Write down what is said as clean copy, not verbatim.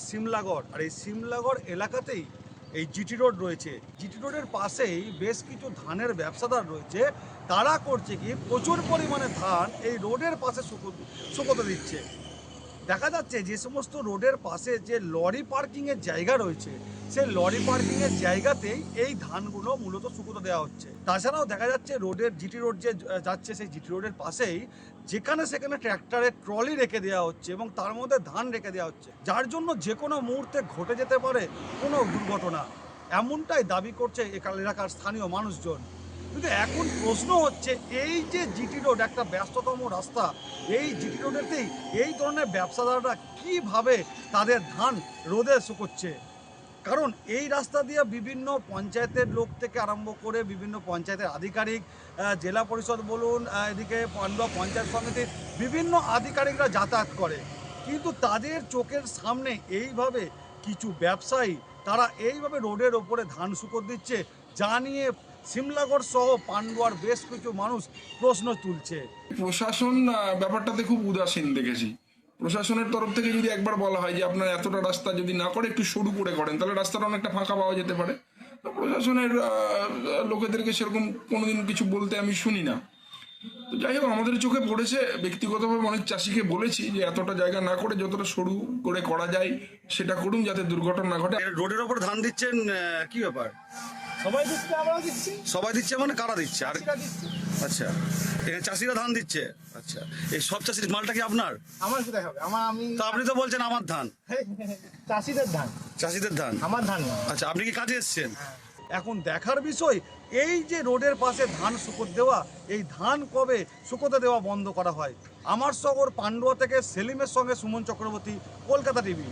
সিমলাগড়, আর এই সিমলাগড় এলাকাতেই এই জিটি রোড রয়েছে। জিটি রোডের পাশেই বেশ কিছু ধানের ব্যবসাদার রয়েছে। তারা করছে কি, প্রচুর পরিমাণে ধান এই রোডের পাশে শুকোতে দিচ্ছে। দেখা যাচ্ছে যে সমস্ত রোডের পাশে যে লরি পার্কিংয়ের জায়গা রয়েছে, সেই লরি পার্কিংয়ের জায়গাতেই এই ধানগুলো মূলত শুকোতে দেওয়া হচ্ছে। তাছাড়াও দেখা যাচ্ছে রোডের জিটি রোড যে যাচ্ছে, সেই জিটি রোডের পাশেই যেখানে সেখানে ট্র্যাক্টরের ট্রলি রেখে দেওয়া হচ্ছে এবং তার মধ্যে ধান রেখে দেওয়া হচ্ছে, যার জন্য যে কোনো মুহূর্তে ঘটে যেতে পারে কোনো দুর্ঘটনা। এমনটাই দাবি করছে এলাকার স্থানীয় মানুষজন। কিন্তু এখন প্রশ্ন হচ্ছে, এই যে জিটি রোড একটা ব্যস্ততম রাস্তা, এই জিটি রোডেতেই এই ধরনের ব্যবসাদাররা কিভাবে তাদের ধান রোদে শুকোচ্ছে? কারণ এই রাস্তা দিয়ে বিভিন্ন পঞ্চায়েতের লোক থেকে আরম্ভ করে বিভিন্ন পঞ্চায়েতের আধিকারিক, জেলা পরিষদ বলুন, এদিকে পান্ডুয়া পঞ্চায়েত সমিতির বিভিন্ন আধিকারিকরা যাতায়াত করে, কিন্তু তাদের চোখের সামনে এইভাবে কিছু ব্যবসায়ী তারা এইভাবে রোডের ওপরে ধান শুকো দিচ্ছে, যা নিয়ে সিমলাগড় সহ পান্ডুয়ার বেশ কিছু মানুষ প্রশ্ন তুলছে। প্রশাসন ব্যাপারটাতে খুব উদাসীন দেখেছি। প্রশাসনের তরফ থেকে যদি একবার বলা হয় যে আপনার এতটা রাস্তা যদি না করে একটু সরু করে করেন, তাহলে রাস্তাটা অনেকটা ফাঁকা পাওয়া যেতে পারে। তো প্রশাসনের লোকেদেরকে সেরকম কোনোদিন কিছু বলতে আমি শুনি না। তো যাই হোক, আমাদের চোখে পড়েছে, ব্যক্তিগতভাবে অনেক চাষিকে বলেছি যে এতটা জায়গা না করে যতটা সরু করে করা যায় সেটা করুন, যাতে দুর্ঘটনা না ঘটে। রোডের ওপর ধান দিচ্ছেন, কি ব্যাপার? সবাই দিচ্ছে, আমরাও দিচ্ছি। সবাই দিচ্ছে মানে কারা দিচ্ছে? আর চাষিরা দিচ্ছে। আচ্ছা, এখানে চাষিরা ধান দিচ্ছে। আচ্ছা, এই সব চাষির মালটা কি আপনার? আমার কোথায় হবে? আমি তো আপনি তো বলছেন আমার ধান। চাষিদের ধান, চাষিদের ধান, আমার ধান না। আচ্ছা, আপনি কি কাজে এসেছেন? এখন দেখার বিষয়, এই যে রোডের পাশে ধান শুকোতে দেওয়া, এই ধান কবে শুকোতে দেওয়া বন্ধ করা হয়? আমার শহর পান্ডুয়া থেকে সেলিমের সঙ্গে সুমন চক্রবর্তী, কলকাতা টিভি।